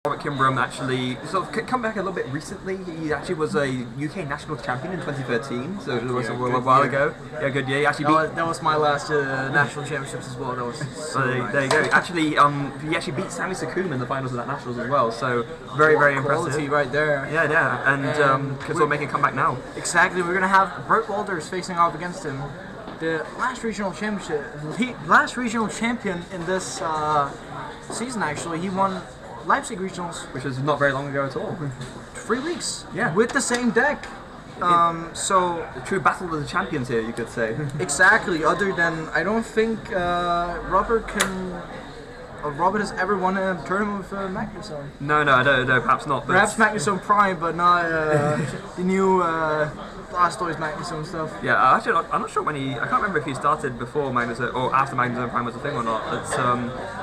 Robert Kinbrum actually sort of come back a little bit recently. He actually was a UK national champion in 2013, so it was a while ago. Yeah, good year. He actually that was my last national championships as well. That was so nice. There you go. Actually, he actually beat Sammy Sakuma in the finals of that nationals as well. So very impressive. Quality right there. Yeah, and we're making a comeback now. Exactly. We're gonna have Bert Wolters facing off against him. The last regional champion in this season. Actually, he won Leipzig regionals, which was not very long ago at all. 3 weeks. Yeah. With the same deck. So a true battle of the champions here, you could say. Exactly. Other than I don't think Robert has ever won a tournament with Magnusson. No, I don't know. Perhaps not. But perhaps Magnusson Prime, but not the new Blastoise Magnusson stuff. Yeah, actually, I'm not sure when I can't remember if he started before Magnusson or after Magnusson Prime was a thing or not. It's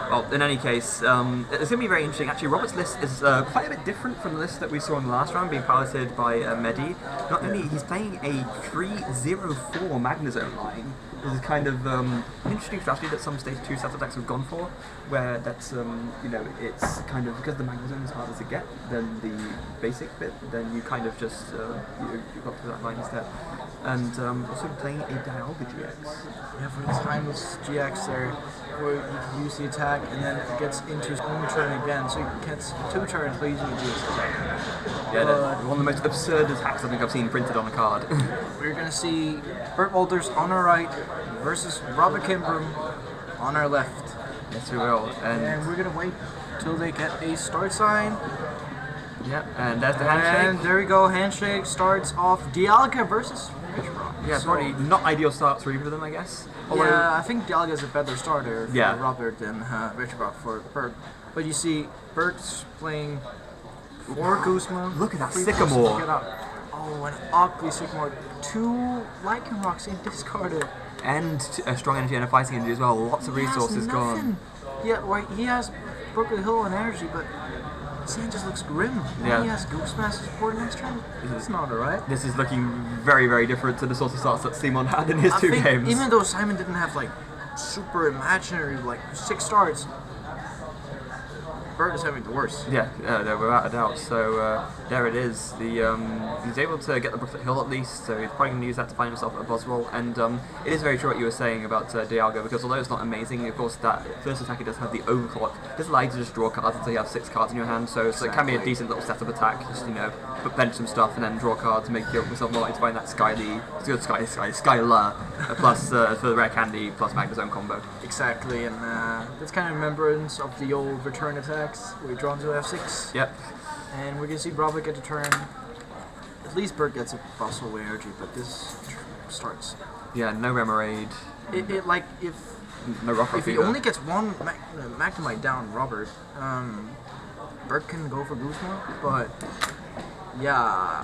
well, in any case, it's going to be very interesting. Actually, Robert's list is quite a bit different from the list that we saw in the last round, being piloted by Mehdi. Not only he's playing a 3-0-4 Magnezone line. This is kind of an interesting strategy that some Stage 2 setup decks have gone for, where that's, it's kind of, because the Magnezone is harder to get than the basic bit, then you kind of just, you got to that line instead. And also playing a Dialga GX. Yeah, for the timeless GX there, where you can use the attack and then it gets into his own turn again, so he gets 2 turns by using the GX attack. Yeah, one of the most absurd attacks I think I've seen printed on a card. We're going to see Bert Wolters on our right versus Robert Kinbrum on our left. Yes, we will. And we're going to wait till they get a start sign. Yep, and there's the handshake. And there we go, handshake starts off Dialga versus Lycanroc. Yeah, it's probably not ideal start for either of them, I guess. Although, yeah, I think Dialga is a better starter for Robert than Lycanroc for Bert. But you see, Bert's playing 4 Guzma. Look at that Sycamore. Oh, an ugly Sycamore. 2 Lycanrocs in discarded. And a strong energy and a fighting energy as well. Lots of resources gone. Yeah, right, he has Brooklyn Hill and energy, but Sand just looks grim. Yeah. He has Goose Master support next turn. It's not alright. This is looking very different to the sort of starts that Simon had in his 2 games. Even though Simon didn't have like super imaginary 6 starts, Bert is having the worst. Yeah, without a doubt. So there it is. He's able to get the Brooklet Hill at least, so he's probably going to use that to find himself at Buzzwole. And it is very true what you were saying about Dialga, because although it's not amazing, of course that first attack it does have the overclock. This allows you to just draw cards until you have 6 cards in your hand, so it can be a decent little setup attack. Just bench some stuff and then draw cards to make yourself more likely to find that Skylar plus for the rare candy plus Magnezone combo. Exactly, and that's kind of remembrance of the old return attacks. We're drawn to F6. Yep. And we're gonna see Robert get a turn. At least Bert gets a Buzzwole energy, but this starts. Yeah, no Remoraid. If he only gets 1 Magnemite down, Robert, Bert can go for Guzma, but yeah.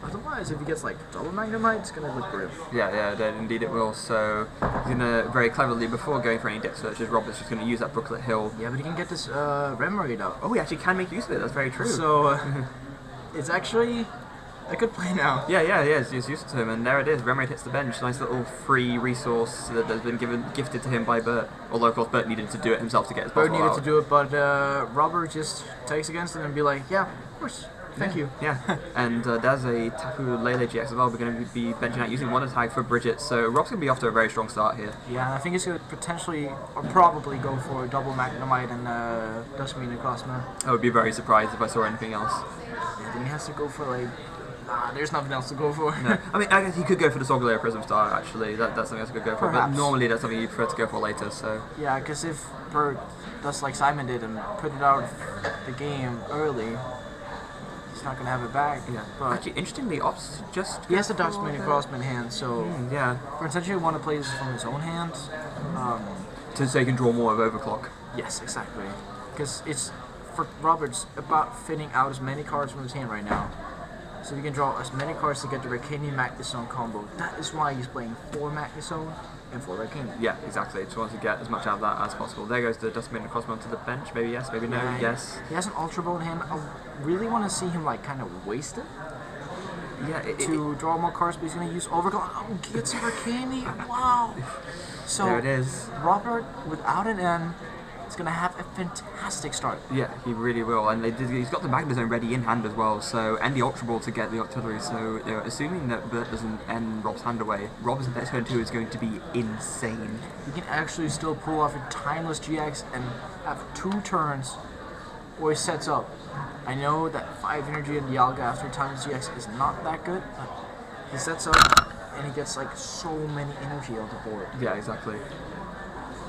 Otherwise, if he gets double Magnemite, it's gonna look grim. Yeah, indeed it will. So he's gonna very cleverly, before going for any deck searches, Robert's just gonna use that Brooklet Hill. Yeah, but he can get this Remoraid up. Oh, he actually can make use of it. That's very true. So it's actually a good play now. Yeah, it's useful to him, and there it is. Remoraid hits the bench. Nice little free resource that has been gifted to him by Bert. Although of course Bert needed to do it himself to get his Buzzwole out. Bert needed to do it, but Robert just takes against it and be like, yeah, of course. Thank you. Yeah, and there's a Tapu Lele GX as well. We're going to be benching out using 1 attack for Bridget, so Rob's going to be off to a very strong start here. Yeah, I think he's going to potentially, or probably go for double Magnemite and Dustmine and Cosmo. I would be very surprised if I saw anything else. Yeah, then he has to go for there's nothing else to go for. No. I mean, I guess he could go for the Sorgaleo Prism Star, actually. That's something else he could go for, Perhaps. But normally that's something you prefer to go for later, so... Yeah, because if Bert does like Simon did and put it out of the game early, he's not going to have it back. Yeah. But actually, interestingly, Ops just... He has a Dustmine and Crossman hand, so... yeah. Potentially want to play this from his own hand. So he can draw more of Overclock. Yes, exactly. Because it's, for Roberts, about fitting out as many cards from his hand right now. So you can draw as many cards to get the Rakini Magnezone combo. That is why he's playing 4 Magnezone and 4 Rakini. Yeah, exactly. Just wants to get as much out of that as possible. There goes the Dustmine and Cosmo to the bench. Maybe yes, maybe no, yes. He has an Ultra Ball in hand. I really want to see him kind of waste it. Yeah, to draw more cards, but he's going to use Overclock. Oh, he gets a Rakini. Wow. So there it is. Robert, without an N, is going to have a fantastic start. Yeah, he really will, and he's got the Magnezone ready in hand as well, so, and the Ultra Ball to get the artillery, so assuming that Bert doesn't end Rob's hand away, Rob's next turn 2 is going to be insane. You can actually still pull off a Timeless GX and have 2 turns where he sets up. I know that 5 energy in Dialga after Timeless GX is not that good, but he sets up and he gets like so many energy on the board. Yeah, exactly.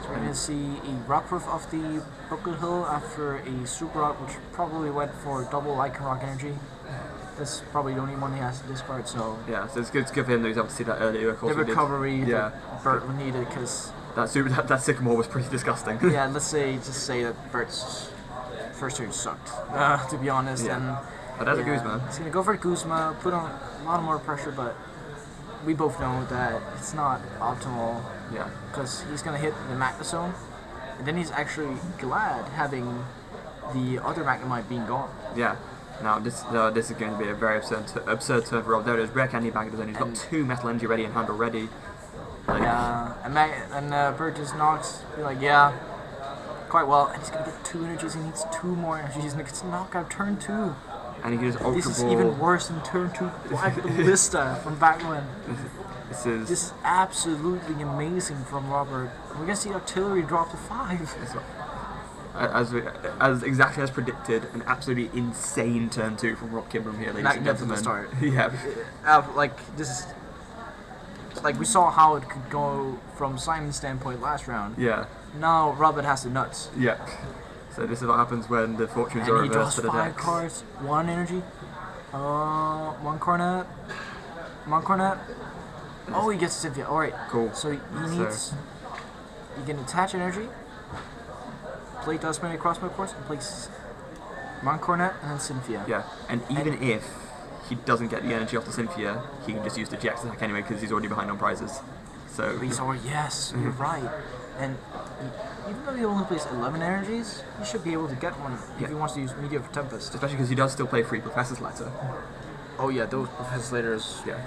So we're going to see a Rockruff off the Broken Hill after a Super Rock, which probably went for double Lycanroc energy. That's probably the only one he has to discard, so... Yeah, so it's good for him that he's able to see that earlier. Of course the recovery that Bert needed, because... That Sycamore was pretty disgusting. Yeah, let's just say that Bert's first turn sucked, to be honest. Yeah. And But that's a Guzma. He's going to go for Guzma, put on a lot more pressure, but we both know that it's not optimal. Yeah. Because he's going to hit the Magnezone, and then he's actually glad having the other Magnemite being gone. Yeah. Now, this is going to be a very absurd turn for Rob. There is rare candy Magnezone. He's got 2 Metal Energy ready in hand already. Like, yeah, and Bert just knocks, be like, yeah, quite well, and he's going to get 2 energies. He needs 2 more energies, and it gets knockout turn 2. And he can just Ultra This is Ball. even worse than turn 2 Black Ballista from back when. This This is absolutely amazing from Robert. We're going to see artillery drop to 5. As exactly as predicted, an absolutely insane turn 2 from Rob Kinbrum here, ladies and gentlemen. Start. Yeah. This is like we saw how it could go from Simon's standpoint last round. Yeah. Now Robert has the nuts. Yeah. So this is what happens when the fortunes are And he reversed draws for the 5 deck. cards, 1 energy, 1 Cornet, 1 Cornet. Oh, he gets Cynthia. All right. Cool. So he needs. You can attach energy, play Dustman across my course, and place Cornet and then Cynthia. Yeah. And even if he doesn't get the energy off the Cynthia, he can just use the GX attack anyway because he's already behind on prizes. So But he's already, yes, you're right. And even though he only plays 11 energies, he should be able to get one if he wants to use Meteor for Tempest. especially because he does still play 3 Professor's Letter. Oh yeah, those Professor Laters. Yeah.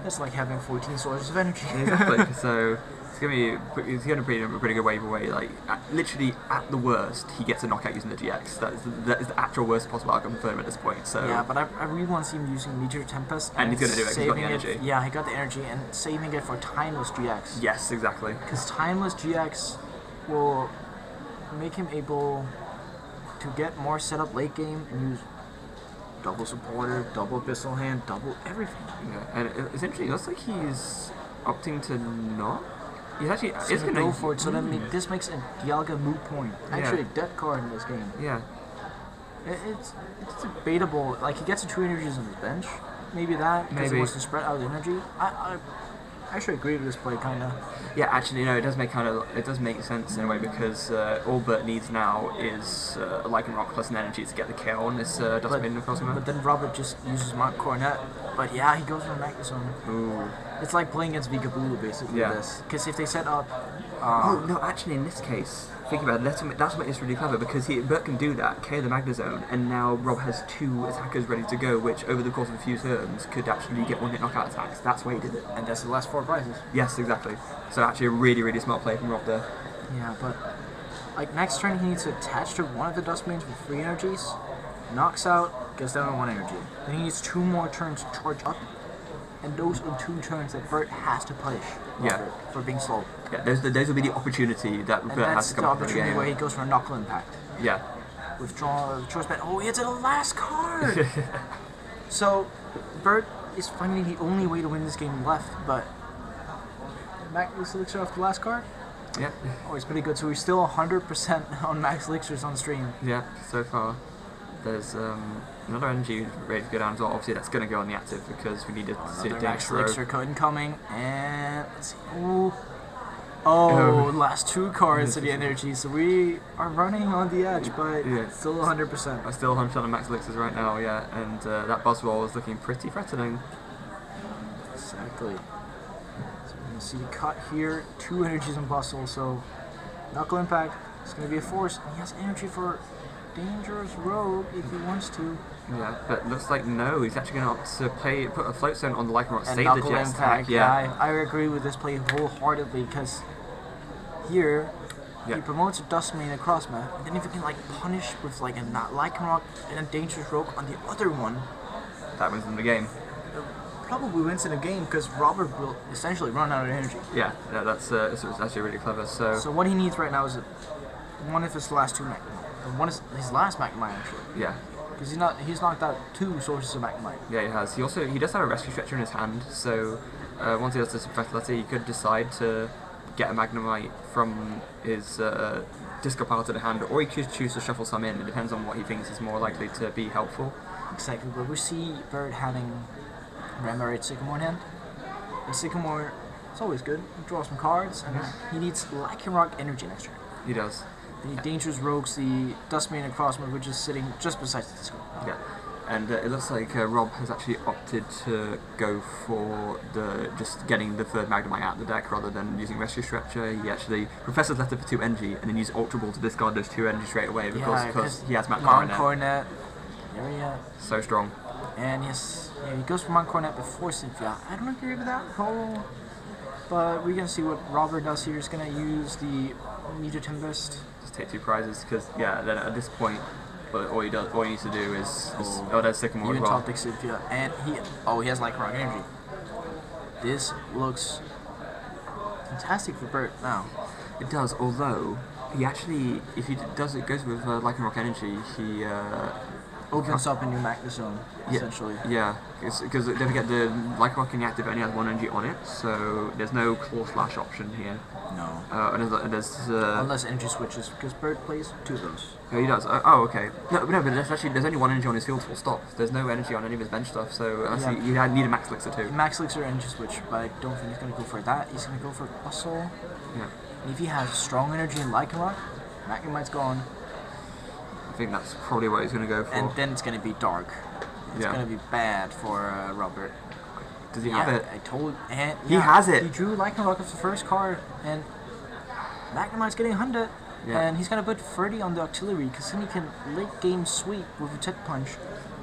That's like having 14 sources of energy. Exactly. So it's gonna be a pretty good wave away. Like literally at the worst, he gets a knockout using the GX. That is the actual worst possible outcome for him at this point. So Yeah, but I really want to see him using Meteor Tempest. And he's gonna do it 'cause he's got the saving energy. Yeah, he got the energy and saving it for Timeless GX. yes, exactly. Because Timeless GX will make him able to get more setup late game and use double supporter, double Abyssal Hand, double everything. Yeah. And it's interesting. It looks like he's opting to not. He's actually He's gonna go for it, so then this makes a Dialga moot point. Actually, a death card in this game. Yeah. It's debatable. Like he gets the 2 energies on his bench. Maybe that because he Maybe. wants to spread out the energy. I actually agree with this play, kind of. Yeah, actually, it does make sense in a way because all Bert needs now is a Lycanroc plus an energy to get the kill on this Dustman across him. But then Robert just uses Mark Cornet. But yeah, he goes for Magnezone. Ooh. It's like playing against Vigabulu, basically. Yeah. This because if they set up. Oh no! Actually, in this case, think about it. That's what makes it really clever because Bert can do that, KO the Magnezone, and now Rob has 2 attackers ready to go, which over the course of a few turns could actually get 1-hit knockout attacks. That's why he did it. And that's the last 4 prizes. Yes, exactly. So actually, a really, really smart play from Rob there. Yeah, but like next turn he needs to attach to one of the Dustmans with 3 energies, knocks out, gets down to 1 energy. Then he needs 2 more turns to charge up, and those are 2 turns that Bert has to punish Robert for being slow. Yeah, those will be the opportunity that And Bert has that's to the come up with opportunity again. where he goes for a knuckle impact. Yeah. Withdraw choice bet. Oh, he hits the last card. So Bert is finding the only way to win this game left, but Max Elixir off the last card. Yeah. Oh, he's pretty good. So we're still 100% on Max Elixirs on stream. Yeah. So far, there's another energy ready to go down as well. Obviously, that's going to go on the active because we need to see Another it Max throw. Elixir code incoming, and let's see. Ooh. Oh, last 2 cards to the energy. So we are running on the edge, but still 100%. I'm still 100% on Max Elixirs right now, yeah, and that Buzzwole is looking pretty threatening. Exactly. So we're going to see cut here, 2 energies on Bustle, so Knuckle Impact is going to be a force, and he has energy for Dangerous Rogue if he wants to. Yeah, but looks like no, he's actually going to put a Float Zone on the Lycanroc, And save the Knuckle Jet's Impact, attack, yeah. I agree with this play wholeheartedly, because here Yeah. He promotes a Dustmane across map, and then if you can like punish with like a Lycanroc and a Dangerous Rogue on the other one, that wins them the game. probably wins in a game because Robert will essentially run out of energy. Yeah, that's it's actually really clever. So what he needs right now is one of his last two one is his last Magnemite actually. Yeah. Because he's knocked out 2 sources of Magnemite. Yeah, he has. He does have a Rescue Stretcher in his hand, so once he does this Fatality, he could decide to get a Magnemite from his discard pile to the hand, or he could choose to shuffle some in. It depends on what he thinks is more likely to be helpful. Exactly, but we see Bert having Remoraid Sycamore in hand. And Sycamore, it's always good. He draws some cards, and he needs Lycanroc energy next turn. He does. The Dangerous Rogues, the Dustmane and Crossman, which is sitting just beside the discard. Yeah, and it looks like Rob has actually opted to go for just getting the third Magnemite out of the deck rather than using Rescue Stretcher. He actually Professor's Letter for 2 energy and then use Ultra Ball to discard those 2 energy straight away because he has Mount Coronet. There So strong. And yes, he goes for Mount Coronet before Cynthia. I don't agree with that call, but we're gonna see what Robert does here. He's gonna use the Meteor Tempest. Just take 2 prizes because then at this point, all he needs to do is there's Sycamore as well. Top deck Cynthia, and he has Lycanroc energy. This looks fantastic for Bert now. It does, although he actually, if he goes with Lycanroc energy, he opens up a new Magnet Zone, essentially. Yeah, because don't forget the Lycanroc can activate only has 1 energy on it, so there's no Claw Slash option here. No. Unless energy switches, because Bert plays 2 of those. Oh, he does. Okay. No, but there's only 1 energy on his field full stop. There's no energy on any of his bench stuff, so you need a Max Elixir too. Max Elixir energy switch, but I don't think he's going to go for that. He's going to go for Buzzwole. Yeah. And if he has strong energy in Lycanroc, Magnemite's gone. I think that's probably what he's going to go for. And then it's going to be dark. It's going to be bad for Robert. Does he have it? He has it. He drew Lycanroc as the first card, and Magnemite's getting 100. Yeah. And he's going to put 30 on the Artillery, because then he can late game sweep with a Jet Punch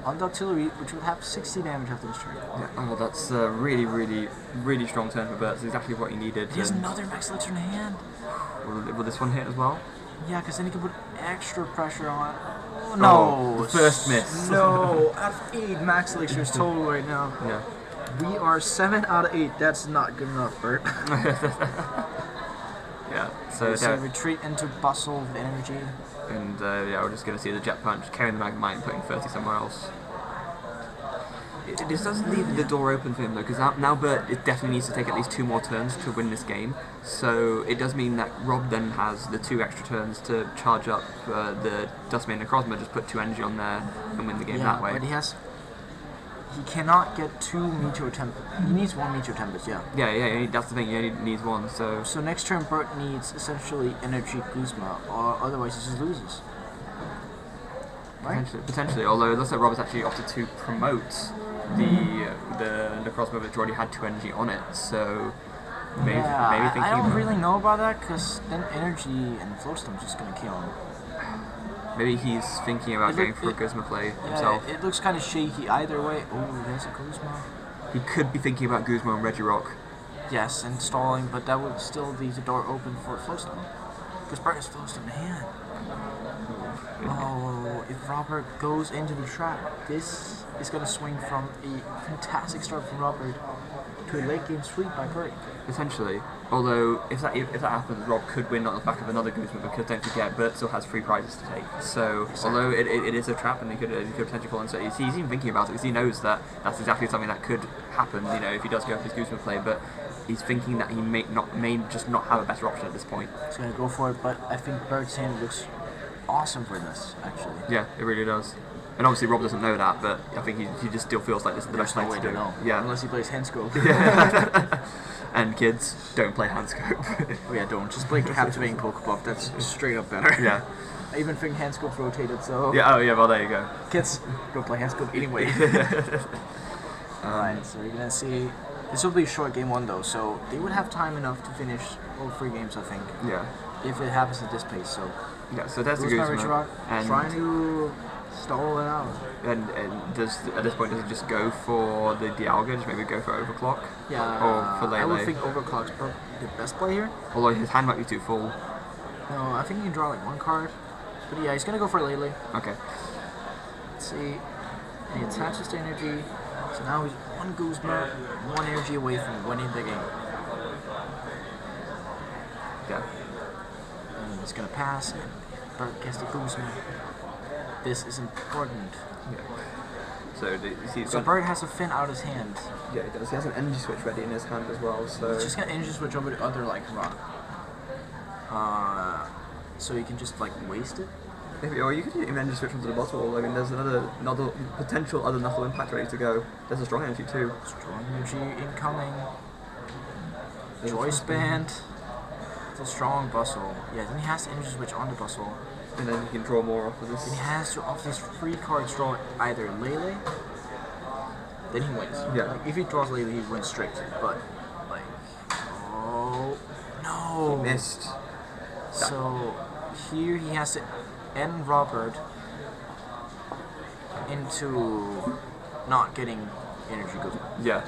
on the Artillery, which will have 60 damage after this turn. Yeah. Oh, that's a really, really, really strong turn for Bert. That's exactly what he needed. He has another Max Elixir in hand. Will this one hit as well? Yeah, because then he can put extra pressure on. Oh, no! The first miss. No! Out of 8 Max Elixirs total right now. Yeah. We are 7 out of 8. That's not good enough, Bert. Yeah. So retreat into Bustle with energy. And we're just going to see the Jet Punch, carrying the Magnemite and putting 30 somewhere else. This does leave the door open for him though, because now Bert definitely needs to take at least 2 more turns to win this game. So it does mean that Rob then has the 2 extra turns to charge up the Dustmane and Necrozma, just put 2 energy on there and win the game that way. But he cannot get 2 Meteor Tempest. He needs 1 Meteor Tempest, yeah. Yeah, that's the thing, he only needs 1, So next turn Bert needs essentially Energy Guzma, or otherwise he just loses. Right? Potentially, although it looks like Rob has actually opted to promote the Necrozma, which already had 2 energy on it, so maybe thinking I don't really know about that, because then energy and Floatstone's just going to kill him. Maybe he's thinking about going for a Guzma play himself. It looks kind of shaky either way. Oh, there's a Guzma. He could be thinking about Guzma and Regirock. Yes, and stalling, but that would still leave the door open for Floatstone. Because Bert has Floatstone in hand. Oh, if Robert goes into the trap, this is going to swing from a fantastic start from Robert to a late game sweep by Bert. Essentially. Although, if that happens, Rob could win on the back of another Guzma, because don't forget, Bert still has 3 prizes to take. So, although it is a trap and he could potentially fall into it, he's even thinking about it, because he knows that that's exactly something that could happen, if he does go for his Guzma play, but he's thinking that he may just not have a better option at this point. He's going to go for it, but I think Bert's hand looks awesome for this, actually. Yeah, it really does. And obviously Rob doesn't know that, but I think he just still feels like this is the best thing to do. Yeah. Unless he plays Handscope. Yeah. And kids, don't play Handscope. Oh yeah, don't. Just play Captivating Pokebuff. That's straight up better. Yeah. I even think Handscope's rotated, so... Yeah, well there you go. Kids, don't play Handscope anyway. Alright, so you're gonna see... This will be short game 1 though, so they would have time enough to finish all 3 games, I think. Yeah. If it happens at this pace, so... Yeah, so that's the Guzma. And trying to stall it out. And at this point, does it just go for the Dialga? Just maybe go for Overclock? Yeah. Or for Lele? I would think Overclock's probably the best play here. Although his hand might be too full. No, I think you can draw like one card. But yeah, he's gonna go for Lele. Okay. Let's see. And he attaches to energy. So now he's one Guzma, one energy away from winning the game. Yeah. And he's gonna pass, and Bert gets the Guzma. This is important. Yeah. So, So Bert has a Finn out of his hand. Yeah, he does. He has an energy switch ready in his hand as well, so... He's just gonna energy switch over the other Lycanroc. So you can just like waste it. Maybe, or you could even energy switch onto the Buzzwole. I mean, there's another potential other Knuckle Impact ready to go. There's a strong energy too. Strong energy incoming. Joyce Band. It's a strong Buzzwole. Yeah, then he has to energy switch on the Buzzwole. And then he can draw more off of this. Then he has to, off these free cards, draw either Lele, then he wins. Yeah. Like, if he draws Lele, he wins straight. But, like, oh, no. He missed. So, here he has to end Robert into not getting energy Guzma. Yeah.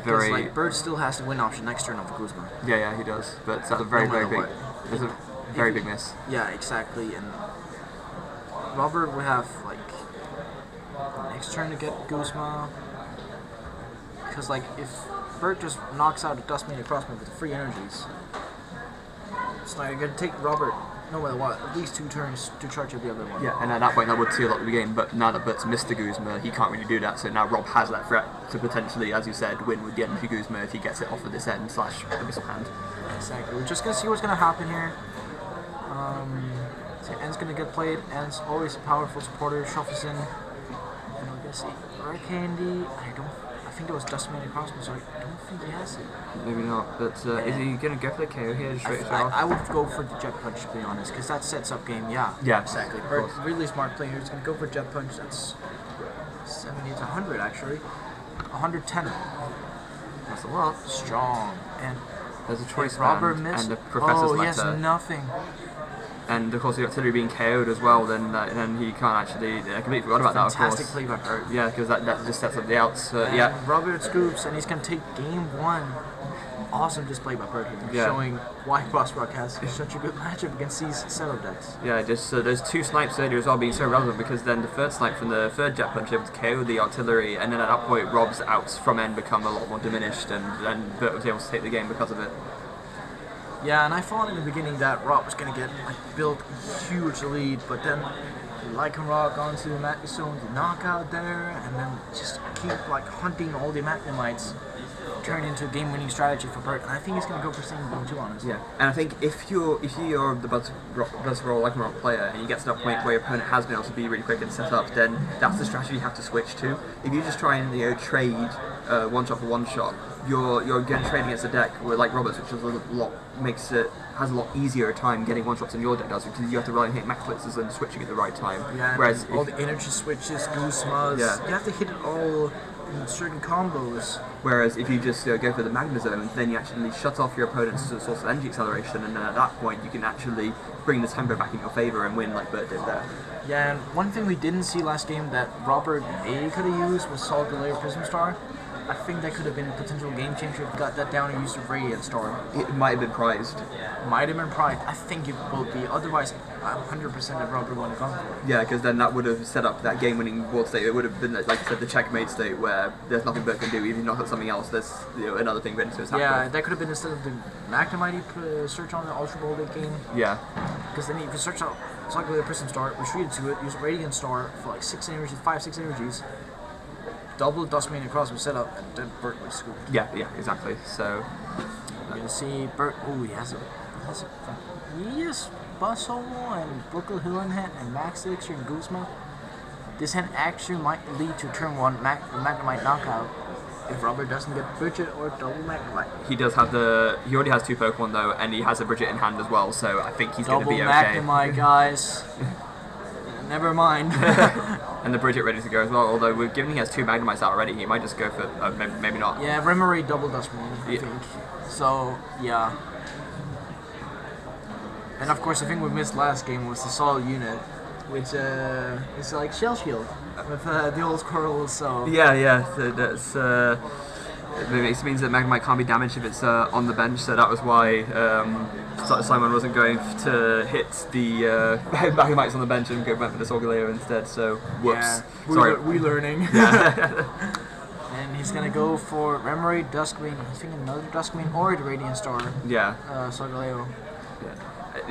Because, like, Bert still has the win option next turn of Guzma. Yeah, he does. But that's a very, No very matter big... what. There's a very big miss. Yeah, exactly. And Robert would have, like, next turn to get Guzma. Because, like, if Bert just knocks out a Dust Mania Crossman with the free energies, it's not going to take Robert, no matter what, at least 2 turns to charge up the other one. Yeah, and at that point that would seal up the game, but now that Bert's missed the Guzma, he can't really do that, so now Rob has that threat to potentially, as you said, win with the energy Guzma if he gets it off of this end / the missile hand. Exactly. We're just going to see what's going to happen here. So N's going to get played. N's always a powerful supporter. Shuffles in. And we're going to see Rare Candy. I think it was Dust Mania Crossman, so I don't think he has it. Maybe not, but is he going to go for the KO here straight off? I would go for the Jet Punch, to be honest, because that sets up game. Yeah, exactly. Bert, really smart player. He's going to go for Jet Punch. That's 70 to 100, actually. 110. That's a lot. Strong. And there's a choice Robert band missed. and a Professor's Letter. Letter. He has nothing. And of course, the artillery being KO'd as well, then he can't actually... I completely forgot about that, of course. Fantastic play by Bert. Yeah, because that just sets up the outs. Yeah. Robert scoops, and he's going to take game 1. Awesome display by Bert here, showing why Buzzwole has such a good matchup against these setup decks. Yeah, just those 2 snipes earlier as well being so relevant, because then the third snipe from the third Jet Punch able to KO the artillery, and then at that point Rob's outs from end become a lot more diminished, and Bert was able to take the game because of it. Yeah, and I thought in the beginning that Rob was going to get built a huge lead, but then Lycanroc onto the Magnus Zone, the knockout there, and then just keep hunting all the Magnemites, turn into a game-winning strategy for Bert. And I think he's going to go for same game too, honestly. Yeah, and I think if you're the Buzzwole Lycanroc player and you get to that point where your opponent has been able to be really quick and set up, then that's the strategy you have to switch to. If you just try and trade one shot for one shot, you're again trading against a deck where, like Roberts, which is has a lot easier time getting one shots than your deck does, because you have to rely on hitting max blitzes and switching at the right time. Yeah, whereas all the energy switches, Guzmas, you have to hit it all in certain combos. Whereas if you just go for the Magna Zone, then you actually shut off your opponent's source of energy acceleration, and then at that point you can actually bring the tempo back in your favour and win like Bert did there. Yeah, and one thing we didn't see last game that Robert A could have used was Solid Delay or Prism Star. I think that could have been a potential game changer if he got that down and used a Radiant Star. It might have been prized. Might have been prized. I think it will be. Otherwise, 100% that Robert wouldn't have gone for it. Yeah, because then that would have set up that game-winning world state. It would have been, like you said, the checkmate state where there's nothing Bert can do. Even if you knock out something else, there's another thing written to his hand. Yeah, that could have been instead of the Magnemite search on the Ultra Ball late game. Yeah. Because then you can search out Cycle the Prism Star, retreat to it, use Radiant Star for 6 energies, 5-6 energies. Double Dust Mania Crossman setup, and then Bert was scooped. Yeah, exactly. So you're gonna see Bert. Oh, he has Buzzwole and Brooklyn Hill in hand, and Max Elixir and Guzma. This hand actually might lead to turn 1 Magnemite knockout if Robert doesn't get Bridget or double Magnemite. He does have he already has 2 Pokemon though, and he has a Bridget in hand as well. So I think he's going to be okay. Double Magnemite, guys. Never mind. And the Bridget ready to go as well, although given he has 2 Magnemites out already, he might just go for, maybe not. Yeah, Remoraid double Dust Moon, I think. So, yeah. And of course, the thing we missed last game was the Solid unit, which is like Shell Shield with the old Squirrels, so... Yeah, so that's... It means that Magnemite can't be damaged if it's on the bench, so that was why Simon wasn't going to hit the Magnemites on the bench and go back for the Solgaleo instead, so whoops. Yeah, Sorry. we learning. Yeah. And he's gonna go for Remoraid, Duskmane, I think another Duskmane, or the Radiant Star. Yeah. Solgaleo. Yeah.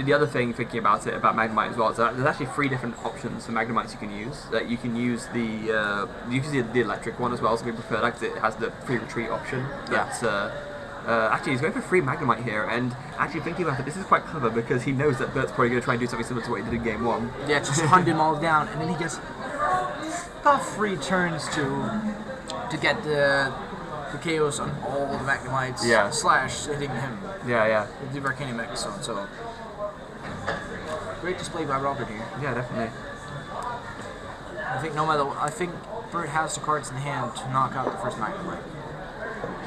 The other thing, thinking about it, about Magnemite as well, is that there's actually 3 different options for Magnemites you can use. You can use the electric one as well, so we prefer that because it has the free retreat option. Yeah. Actually, he's going for free Magnemite here, and actually thinking about it, this is quite clever because he knows that Bert's probably going to try and do something similar to what he did in game 1. Yeah, just hunt them all down, and then he gets about 3 turns to get the KOs on all the Magnemites. Yeah. Slash hitting him. Yeah. With the Arcane Magazone, so great display by Robert here. Yeah, definitely. I think Bert has the cards in hand to knock out the first Magnemite.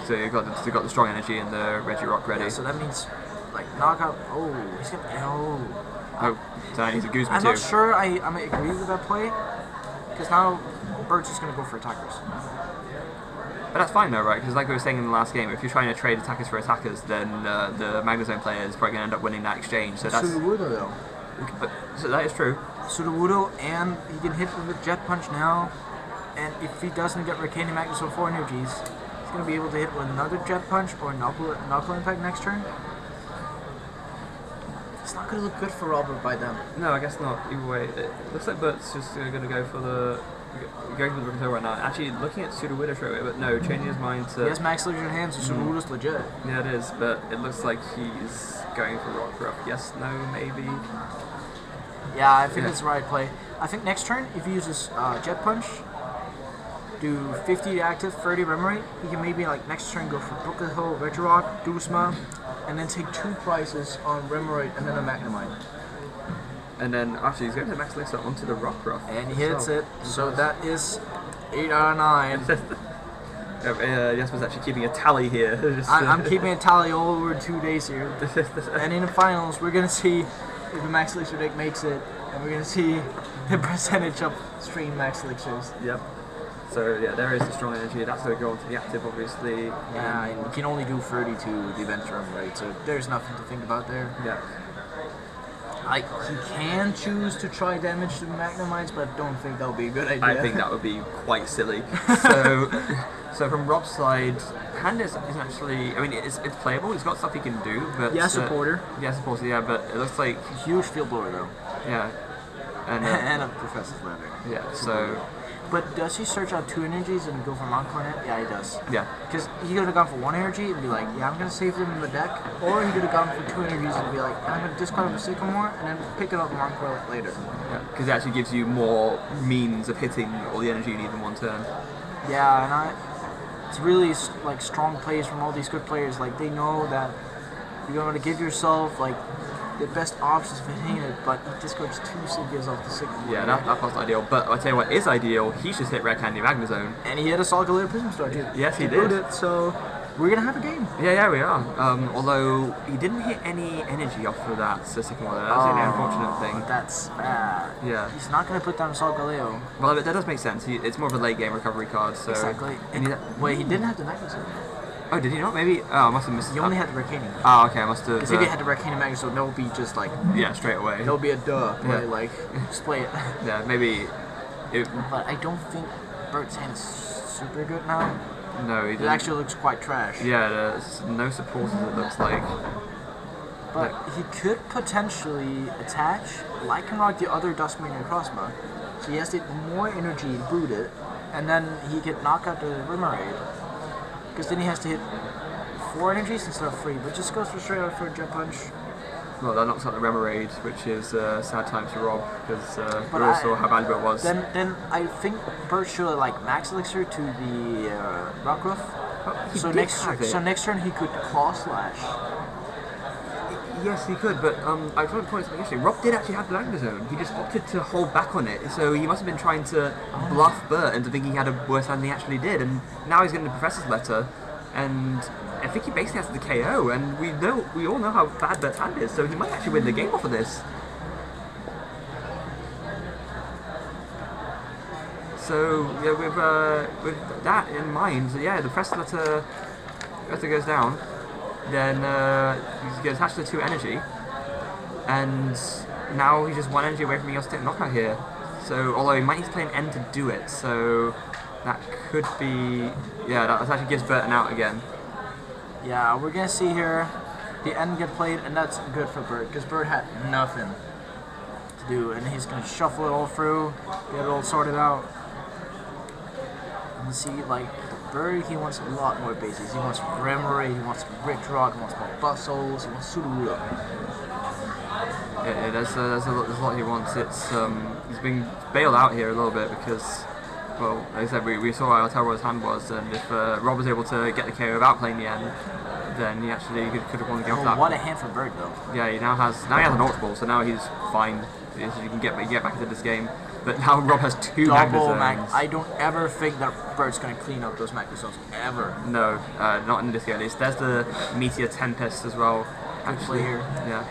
So you've got the strong energy and the Regirock ready. Yeah, so that means like knockout. Oh, he's gonna. Oh, so he's a Guzma I'm too. not sure I agree with that play because now Bert's just gonna go for attackers. But that's fine though, right? Because like we were saying in the last game, if you're trying to trade attackers for attackers, then the Magnezone player is probably going to end up winning that exchange. So that's Sudowoodo though. So that is true. Sudowoodo, and he can hit with a Jet Punch now, and if he doesn't get Arcane Magazone 4 energies, he's going to be able to hit with another Jet Punch or Knuckle Impact next turn. It's not going to look good for Robert by then. No, I guess not. Either way, it looks like Bert's just going to go for the Rokito right now. Actually, looking at Sudowoodo straight away, but no, changing his mind to. He has Max Legion in hand, so Sudowoodo's legit. Yeah, it is, but it looks like he's going for Rockruff. Yes, no, maybe. Yeah, I think that's the right play. I think next turn, if he uses Jet Punch, do 50 active, 30 Remoraid, he can maybe like next turn go for Bucketho, Regirock, Guzma, and then take 2 prices on Remoraid and then a Magnemite. And then actually he's going to Max Elixir onto the Rockruff. And he hits it, so that is 8 out of 9. Jasper's actually keeping a tally here. I'm keeping a tally all over 2 days here. And in the finals, we're going to see if the Max Elixir deck makes it, and we're going to see the percentage of stream Max Elixirs. Yep. So yeah, there is the strong energy. That's going to go onto the active, obviously. Yeah, you can only do 30 to the event room, right? So there's nothing to think about there. Yeah. Like, he can choose to try damage to the Magnemites, but I don't think that would be a good idea. I think that would be quite silly. So from Rob's side, hand isn't actually. I mean, it's playable. He's got stuff he can do, but yeah, supporter. Supporter. Yeah, but it looks like Huge field blower though. yeah, and and a Professor's Leather. yeah. So But does he search out 2 energies and go for Moncornet? Yeah, he does. yeah, Because he could have gone for 1 energy and be like, yeah, I'm going to save them in the deck. Or he could have gone for 2 energies and be like, I'm going to discard the Sycamore and then pick it up Moncornet later. because it actually gives you more means of hitting all the energy you need in one turn. Yeah, and it's really like strong plays from all these good players. Like they know that you're going to give yourself like the best options for hitting it, but he discards 2 Sycamores off the Sycamore. Yeah, that part's ideal. But I tell you what is ideal. He just hit Red Candy Magnezone. And he hit a Solgaleo Prism Star too. Yes, he did. It, so we're gonna have a game. Yeah, we are. Although he didn't hit any energy off of that Sycamore. That's the only unfortunate thing. That's bad. Yeah. He's not gonna put down a Solgaleo. Well, that does make sense. It's more of a late game recovery card. So Exactly. And Wait, he didn't have the Magnezone. oh, did he not? Maybe. Oh, I must have missed. He only had the Arcane. Oh, okay. I must have. Because if he had the Arcane Magnezone, that would be just like, yeah, straight away. that would be a duh play. Yeah. Like, just play it. Yeah, maybe. But I don't think Bert's hand is super good now. No, he It didn't. actually looks quite trash. Yeah, there's no supporters. It looks like. But he could potentially attach Lycanroc the other Duskmane and Crossma. So he has to get more energy to boot it, and then he could knock out the Remoraid. Because then he has to hit 4 energies instead of 3, but just goes for straight out for a Jet Punch. Well, that knocks out the Remoraid, which is sad times for Rob because But we all saw how valuable it was. Then I think Bert should like Max Elixir to the Rockruff. He So did have it. next turn he could Claw Slash. Yes, he could, but I tried to point something yesterday. Rob did actually have the Magnezone. He just opted to hold back on it, so he must have been trying to bluff Bert into thinking he had a worse hand than he actually did. And now he's getting the Professor's Letter, and I think he basically has the KO. And we all know how bad Bert's hand is, so he might actually win the game off of this. So yeah, with that in mind, yeah, the press letter goes down, then he gets attached to 2 energy, and now he's just 1 energy away from being able to take the knockout here. So although he might need to play an end to do it, so that could be, yeah, that actually gives Bert an out again. Yeah, we're gonna see here the end get played, and that's good for Bert because Bert had nothing to do, and he's gonna shuffle it all through, get it all sorted out. And see, like Bert, he wants a lot more bases. He wants Remoraid, he wants Lycanroc, he wants more Buzzwoles, he wants Sudowoodo. Yeah, there's a lot he wants. It's he's been bailed out here a little bit because, well, like I said, we saw how terrible his hand was, and if Rob was able to get the KO without playing the end, then he actually could have won the game for that. What a hand for Bert, though. Yeah, he has an Ultra Ball, so now he's fine. You can get back into this game. But now Rob has 2 double Magna Zones. I don't ever think that Bert's gonna clean up those Magna Zones ever. No, not in this game. There's the Meteor Tempest as well. Actually, here. Yeah.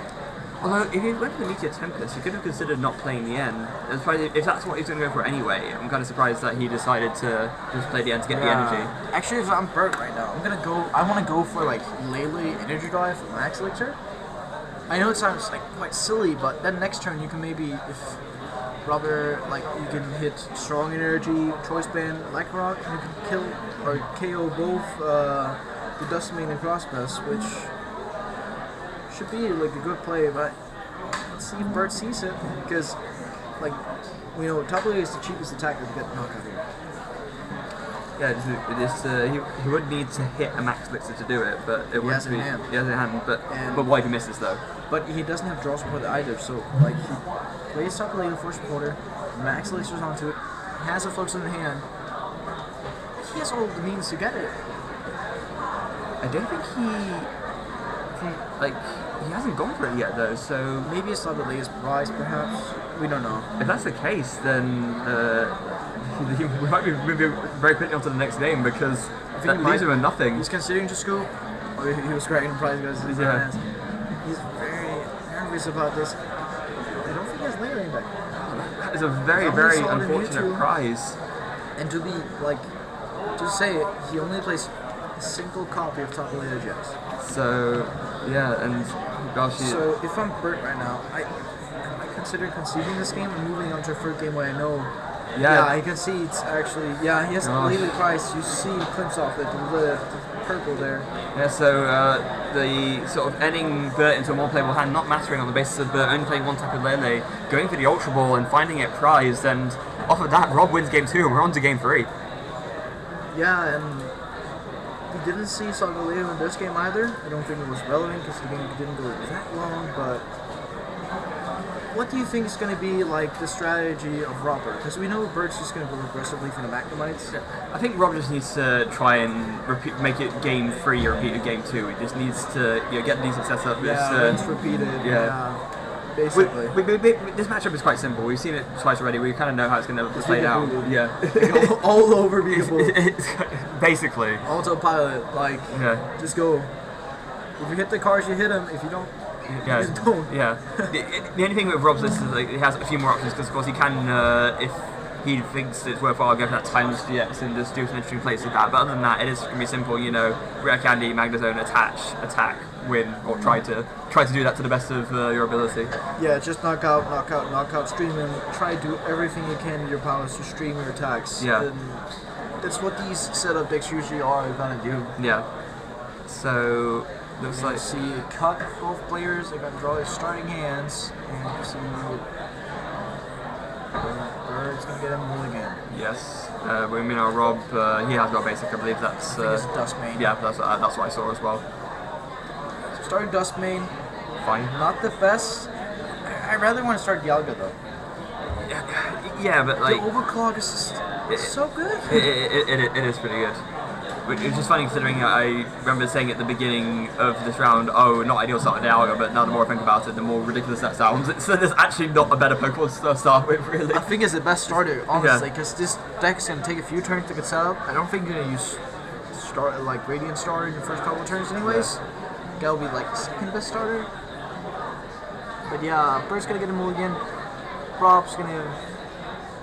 Although, if he went for the Meteor Tempest, he could have considered not playing the end. If that's what he's going to go for anyway, I'm kind of surprised that he decided to just play the end to get the energy. Actually, if I'm Bert right now, I want to go for like Lele Energy Drive for Max Elixir. I know it sounds like quite silly, but then next turn you can maybe, if Robert, like you can hit Strong Energy, Choice Band, Lycanroc, and you can kill or KO both the Dustmane and Crossbus, which should be like a good play, but let's see if Bert sees it, because like we know top lane is the cheapest attacker to get the knockout here. Yeah, he would need to hit a Max Elixir to do it, but it wouldn't be. He has it in hand, but why if he misses though? But he doesn't have draw support either, so like he plays top lane for supporter, Max Elixir's onto it, has a focus in the hand. He has all the means to get it. I don't think he hasn't gone for it yet though, so maybe it's not the latest prize, perhaps. We don't know. If that's the case, then we might be moving very quickly on to the next game, because these are nothing. He's considering to scoop. Or he was cracking the prize because he's He's very nervous about this. I don't think he has Lele back. That is a very unfortunate prize. And to be like, to say it, he only plays a single copy of Top Lele Gems. So yeah, and gosh. So if I'm Bert right now, I consider conceding this game and moving on to a third game where I know. Yeah, he concedes actually. Yeah, he has Lele price. You see he clips off it, the purple there. Yeah, so the sort of ending Bert into a more playable hand, not mattering on the basis of Bert only playing 1 type of Lele, going for the Ultra Ball and finding it prized, and off of that, Rob wins game 2 and we're on to game 3. Yeah, and we didn't see Saga Lele in this game either. I don't think it was relevant because the game didn't go that long, but what do you think is going to be like the strategy of Robert? Because we know Bert's just going to go aggressively for the Magnemite. I think Rob just needs to try and make it game 3 or repeat game 2. He just needs to get the decent setup. It's repeated. Basically. This matchup is quite simple. We've seen it twice already. We kind of know how it's going to play out. Yeah. all over beautiful. Basically. Autopilot. Just go. If you hit the cars, you hit them. If you don't, just don't. Yeah. The only thing with Rob's list is he has a few more options, because of course he can, if he thinks it's worthwhile, go for that timeless GX and just do some interesting plays with that. But other than that, it is going to be simple. Rare Candy, Magna Zone, attack, win, or try to do that to the best of your ability. Yeah, just knock out, stream, and try to do everything you can in your powers to stream your attacks. Yeah. And that's what these setup decks usually are gonna do. Yeah. So looks like see cut both players. They're gonna draw their starting hands, and you see Bird's gonna get him mulligan. Yes. We mean our Rob. He has got basic. I believe that's. I think it's Dustmane. Yeah, that's what I saw as well. So starting Dustmane. Fine. Not the best. I rather want to start Dialga though. Yeah, but like the overclock is just so good. It is pretty good. It's just funny considering I remember saying at the beginning of this round, not ideal start with Dialga, but now the more I think about it, the more ridiculous that sounds. So there's actually not a better Pokemon to start with, really. I think it's the best starter, honestly, because this deck's going to take a few turns to get set up. I don't think you're going to use Radiant Starter in the first couple of turns anyways. That'll be like second best starter. But yeah, Bird's going to get a mulligan. Rob's going to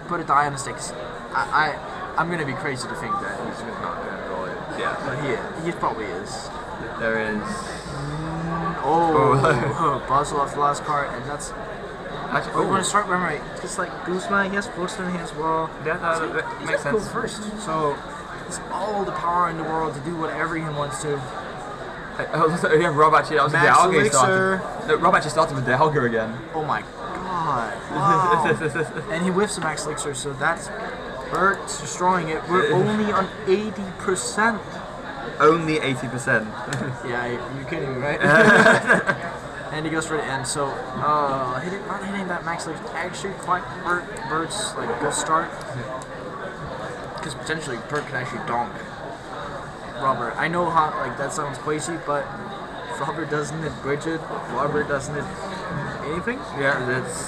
put a die on the stakes. I'm gonna be crazy to think that he's not gonna draw it. Yeah. But he probably is. There is. Buzzwole off the last card, and that's. Actually, We're going to start memory. Just like Guzma, he has Force in as well. Yeah, that makes sense. Go first. So, it's all the power in the world to do whatever he wants to. Yeah, Rob actually, that was Max the Dialga Elixir. started. No, Rob actually started with the Dialga again. Oh my god. Wow. And he whiffs the Max Elixir, so that's Bert's destroying it. We're only on 80%. Only 80%. Yeah, you're kidding me, right? And he goes for the end, so not hitting that Max Elixir actually quite hurt Bert's like good start. Because potentially Bert can actually donk Robert. I know how like that sounds crazy, but Robert doesn't hit Bridget, Robert doesn't hit anything. Yeah, that's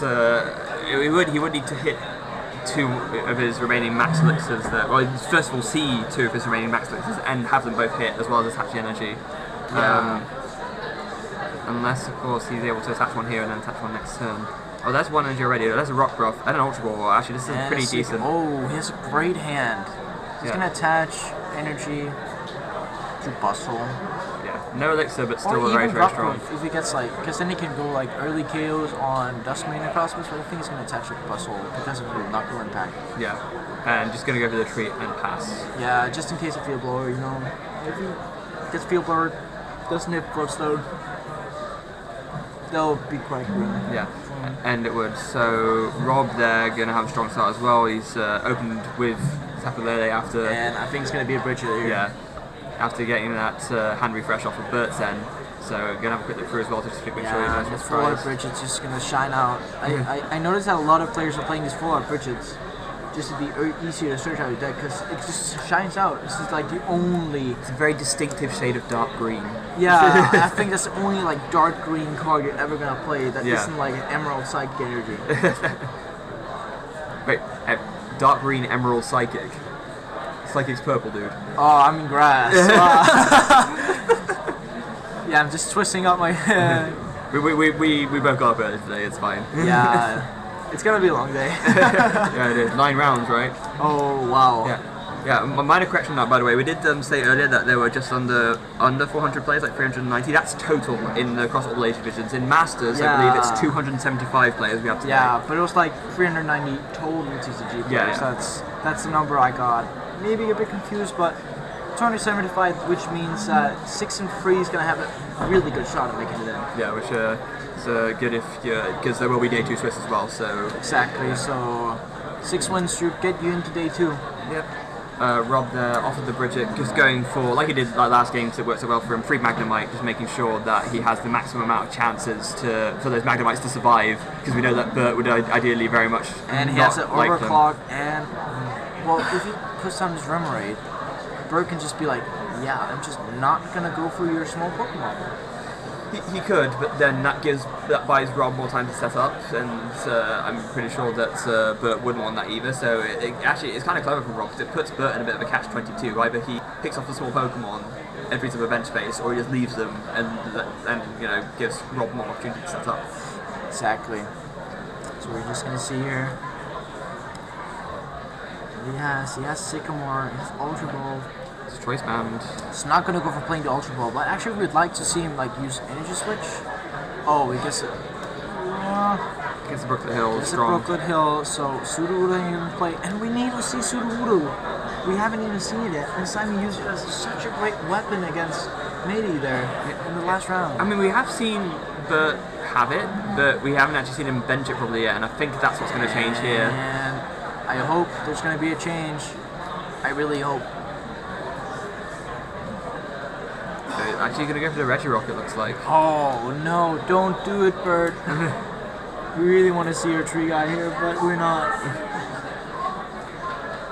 he would need to hit 2 of his remaining Max Elixirs. First of all, see 2 of his remaining Max Elixirs and have them both hit as well as attach the energy. Yeah. Unless, of course, he's able to attach one here and then attach one next turn. Oh, that's 1 energy already. That's a Rock Ruff and an Ultra Ball. Actually, this is pretty decent. Oh, he has a great hand. He's gonna attach energy to Buzzwole. Yeah, no Elixir, but still Or very, even very Rock strong. Ruff, if he gets like, because then he can go like early KOs on Dustmane and Cosmos, but I think he's gonna attach it to Buzzwole because of the Knuckle Impact. Yeah, and just gonna go for the treat and pass. Yeah, just in case of Field Blower, you know. If he gets Field Blower, doesn't hit Flipstone, that'll be quite good. Yeah, and it would. So Rob there gonna have a strong start as well. He's opened with Tapu Lele after. And I think it's gonna be a Bridget here. Yeah, after getting that hand refresh off of Bert's end. So gonna have a quick look through as well to just make sure he knows this what's full art prize. Bridget's just gonna shine out. I noticed that a lot of players are playing these full art Bridget's just to be easier to search out your deck because it just shines out. This is like the only. It's a very distinctive shade of dark green. Yeah, I think that's the only like dark green card you're ever gonna play that isn't like an Emerald Psychic energy. Wait, dark green Emerald Psychic. Psychic's purple, dude. Oh, I'm in grass. Yeah, I'm just twisting up my head. We both got up early today. It's fine. Yeah. It's gonna be a long day. Yeah, it is. 9 rounds, right? Oh wow. Yeah. A minor correction on that, by the way. We did say earlier that there were just under 400 players, like 390. That's total in the cross all age divisions. In Masters, I believe it's 275 players we have today. Yeah, but it was like 390 total TCG players. Yeah. That's the number I got. Maybe a bit confused, but 275, which means 6 and 3 is gonna have a really good shot at making it in. Yeah, which is good if because there will be day 2 Swiss as well. So exactly. So 6 wins should get you into day 2. Yep. Rob there offered the Bridget, just going for, like he did like last game, because it worked so well for him, free Magnemite, just making sure that he has the maximum amount of chances for those Magnemites to survive, because we know that Bert would ideally very much and he not has an like overclock, and well, if he puts down his Remoraid, Bert can just be like, yeah, I'm just not gonna go for your small Pokemon. He could, but then that buys Rob more time to set up, and I'm pretty sure that Bert wouldn't want that either. So it's kind of clever from Rob, because it puts Bert in a bit of a catch-22. Either he picks off the small Pokemon and frees up a bench space, or he just leaves them and gives Rob more opportunity to set up. Exactly. So we're just gonna see here. He has Sycamore, he has Ultra Ball. It's a choice band. It's not gonna go for playing the Ultra Ball, but actually we'd like to see him like use Energy Switch. Oh, he gets it. Gets the Brooklet Hill Gets strong. the Brooklet Hill, so Sudowoodo ain't even play, and we need to see Sudowoodo. We haven't even seen it yet. And Simon used it as such a great weapon against Matey there in the last round. I mean, we have seen Bert have it, but we haven't actually seen him bench it probably yet, and I think that's what's going to change here. And I hope there's going to be a change. I really hope. So actually going to go for the Regirock, it looks like. Oh no, don't do it, Bert. We really want to see our tree guy here, but we're not.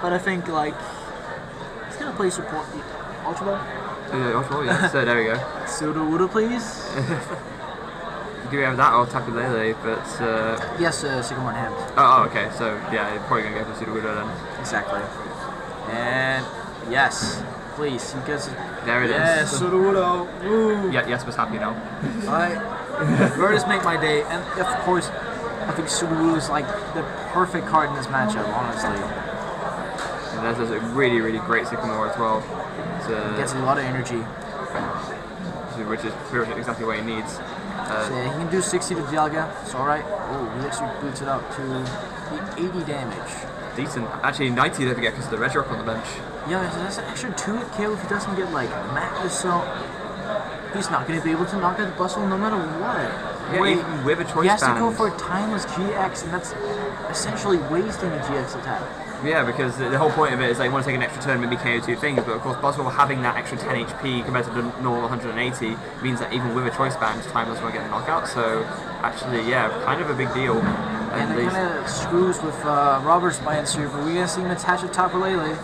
But I think like he's gonna play support the Ultra Ball. Yeah, Ultra Ball, yeah. So there we go. Sudowoodo, please. Do we have that or Tapu Lele? But Yes, Sycamore in hand. oh, okay. So yeah, you're probably gonna go for Sudowoodo then. Exactly. And yes, please, he gets it. There it is. Yes, Sudowoodo. Woo. Yeah, yes, was happy now. Birds make my day, and of course, I think Sudowoodo is like the perfect card in this matchup, honestly. And there's a really, really great Sycamore as well. Gets a lot of energy. Which is pretty much exactly what he needs. So yeah, he can do 60 to Dialga. It's alright. Oh, he actually boots it up to 80 damage. Decent. Actually, 90 don't forget because of the Regirock on the bench. Yeah, so that's an extra 2 hit KO if he doesn't get like Magnus, so he's not going to be able to knock out the Buzzwole no matter what. Yeah, even with a choice band. He has to go for a timeless GX, and that's essentially wasting a GX attack. Yeah, because the whole point of it is they want to take an extra turn, maybe KO 2 things, but of course Buzzwole having that extra 10 HP compared to the normal 180 means that even with a choice band, Timeless won't get a knockout, so actually, yeah, kind of a big deal. And it kind of screws with Robert's Lancer, but we're going to see him attach a Tapu Lele.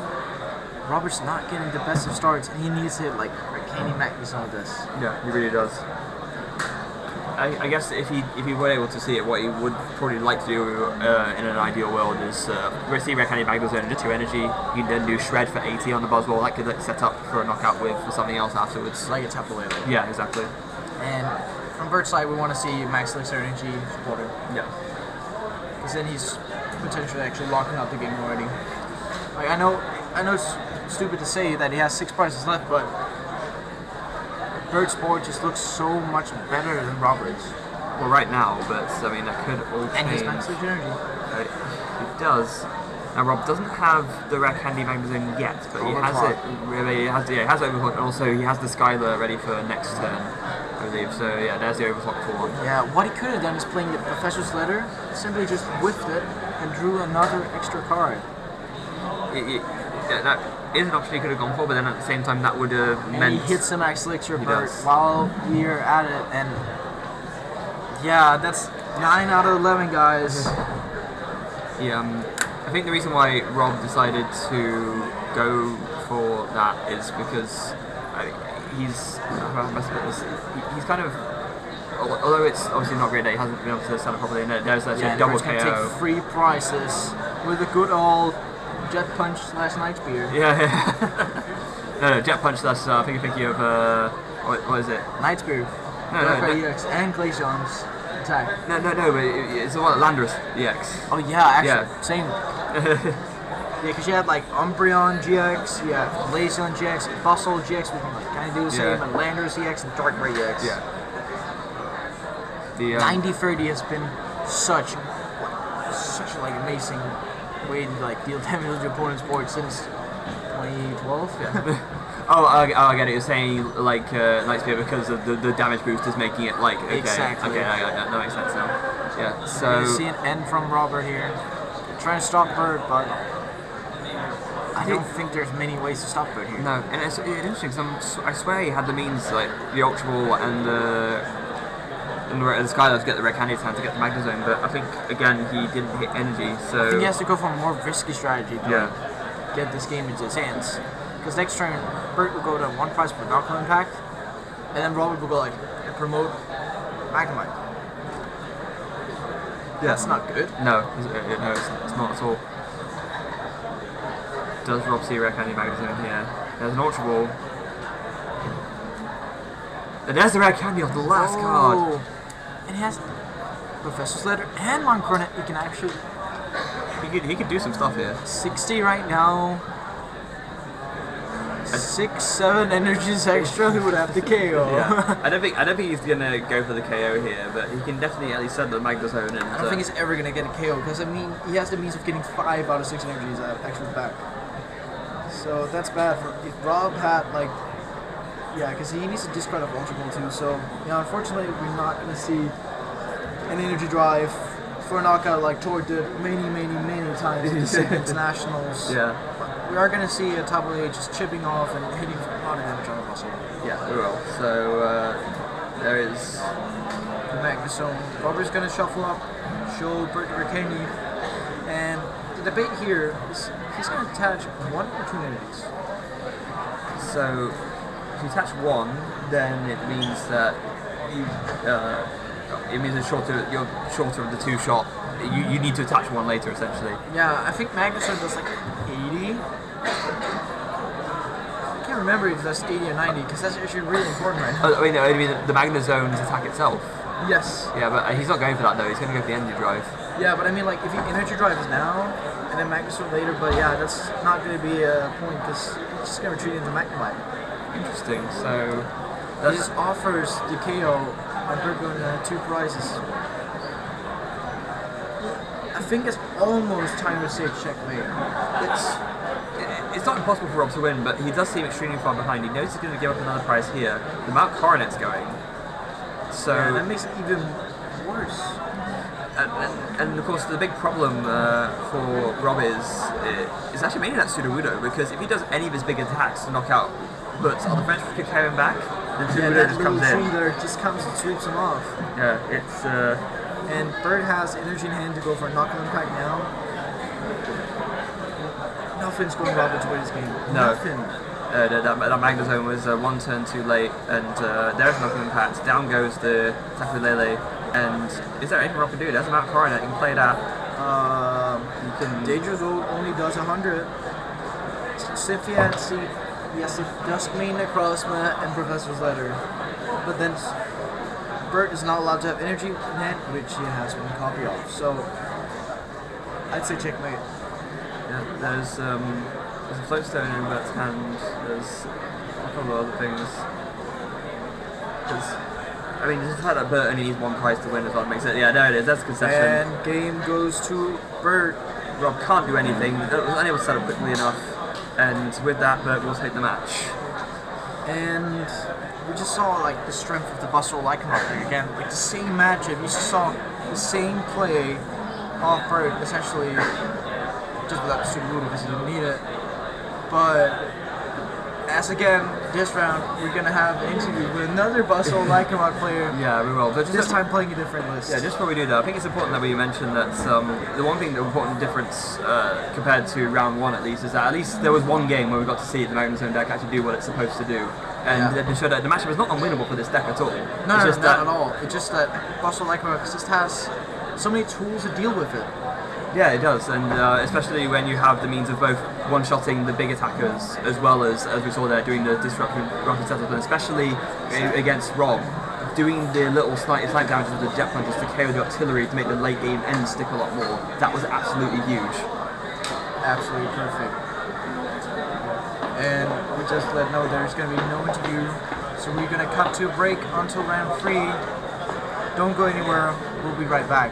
Robert's not getting the best of starts, and he needs to hit like Arcane Magnus on this. Yeah, he really does. I guess if he were able to see it, what he would probably like to do in an ideal world is receive Red Candy Magnus and just 2 energy. You can then do Shred for 80 on the Buzzwole. That could set up for a knockout with something else afterwards. Like a Tapu Lele. Yeah, exactly. And from Bert's side, we want to see Max Elixir Energy supported. Yeah. Because then he's potentially actually locking up the game already. Like I know it's stupid to say that he has 6 prizes left, but Bert's board just looks so much better than Robert's. Well, right now, but I mean that could all change. And his Max Elixir Energy. It does. Now Rob doesn't have the Red Candy Magazine yet, but he has it. Really, he has Overclock, and also he has the Skylar ready for next turn, I believe. So yeah, there's the Overclock for one. Yeah, what he could have done is playing the Professor's Letter, simply just whiffed it and drew another extra card. That is an option he could have gone for, but then at the same time that would have meant he hits the Max Elixir Bert while we're at it, and yeah, that's 9 out of 11, guys. Yeah, I think the reason why Rob decided to go for that is because he's kind of, although it's obviously not great that he hasn't been able to set up properly, and there's that double KO. Take free prizes with a good old Jet Punch / Night Spear. Yeah. no, Jet Punch. That's I think you're thinking of what is it? Night Spear. No, EX and Glaceon's attack. No, but it's the one that Landorus EX. Oh yeah, actually, same. Yeah, because you had like Umbreon GX, you had Glaceon GX, Buzzwole GX, we can like kind of do the same, and Landorus EX and Darkrai EX. Yeah. The 90-30 has been such a like amazing way to like deal damage to your opponent's board since 2012. Yeah. I get it. You're saying like Night Spear because of the damage boost is making it like okay. Exactly. Okay, that makes sense now. Yeah. So you see an end from Robert here, trying to stop Bert, but I don't think there's many ways to stop Bert here. No, and it's interesting because I swear he had the means like the Ultra Ball and the Skylar to get the Red Candy Time to get the Magnezone, but I think again he didn't hit energy, so I think he has to go for a more risky strategy to get this game into his hands. Because next turn, Bert will go to 1 prize per Knockout Impact, and then Robert will go like promote Magnemite. Yeah. That's not good. No, it's not at all. Does Rob see Red Candy Magnezone here? There's an Ultra Ball. And there's the Red Candy on the last card. And he has Professor's Letter and Moncornet. He can actually... He could do some stuff here. 60 right now. 6-7 energies extra, he would have to KO. Yeah. I don't think he's gonna go for the KO here, but he can definitely at least send the Magnezone in. I don't think he's ever gonna get a KO because I mean he has the means of getting 5 out of 6 energies extra back. So that's bad for if Rob had like because he needs to discard a Ultra Ball too. So unfortunately we're not gonna see an energy drive for a knockout like Tor did many times in the Sega Internationals. Yeah. We are going to see a Tapu Lele just chipping off and hitting a lot of damage on the Buzzwole. Yeah, we will. So there is the Magnezone. Robert's going to shuffle up, show Bert Ricani, and the debate here is he's going to attach 1 or 2 energies. So if you attach 1, then it means that you're shorter of the 2 shot. You need to attach 1 later, essentially. Yeah, I think Magnezone does like 80. I can't remember if that's 80 or 90 because that's actually really important right now. I mean the Magnezone's attack itself. Yes. Yeah, but he's not going for that though. He's going to go for the energy drive. Yeah, but I mean, like, if he energy drives now and then Magnus later, but yeah, that's not going to be a point because he's just going to retreat into Magnemite. Interesting. So He just offers the KO and Bert going 2 prizes. I think it's almost time to say checkmate. It's not impossible for Rob to win, but he does seem extremely far behind. He knows he's going to give up another prize here. The Mount Coronet's going. So Yeah, that makes it even worse. And of course, the big problem for Rob is actually mainly that Sudowoodo, because if he does any of his big attacks to knock out Butts, the French could carry him back, then Sudowoodo just comes in. That just comes and sweeps him off. Yeah, it's... And Bert has energy in hand to go for a knock-on impact now. Nothing's going Robert's way this game. No. Nothing. That Magnezone was 1 turn too late, and there's nothing impact. Down goes the Tapu Lele, and is there anything Rob can do? There's a Mount Coronet, you can play that. You can. Dangerous only does 100. Cynthia and C. Yes, it does mean Necrozma and Professor's Letter. But then Bert is not allowed to have energy in hand, which he has one copy of. So I'd say checkmate. Yeah, there's a floatstone in Bert's hand. There's a couple of other things. I mean, just the fact that Bert only needs 1 prize to win as well makes it. Yeah, there it is. That's a concession. And game goes to Bert. Rob can't do anything. Was unable to set up quickly enough, and with that, Bert will take the match. And we just saw like the strength of the Buzzwole Lycanroc thing again. Like the same matchup. You just saw the same play off Bert essentially. Just without the Super because he didn't need it. But as again, this round we're gonna have an interview with another Buzzwole Lycanroc player. Yeah, we will. But this time playing a different list. Yeah, just before we do that, I think it's important that we mention that the one thing, the important difference compared to round 1 at least, is that at least there was one game where we got to see the Magnezone deck actually do what it's supposed to do. And they showed that the matchup is not unwinnable for this deck at all. No, not at all. It's just that Buzzwole Lycanroc just has so many tools to deal with it. Yeah, it does, and especially when you have the means of both one-shotting the big attackers as well as we saw there, doing the disruption setup, and especially against Rob, doing the little slight damage with the jet punches to KO the artillery to make the late game end stick a lot more. That was absolutely huge. Absolutely perfect. And we just let know there's going to be no interview, so we're going to cut to a break until round 3. Don't go anywhere, we'll be right back.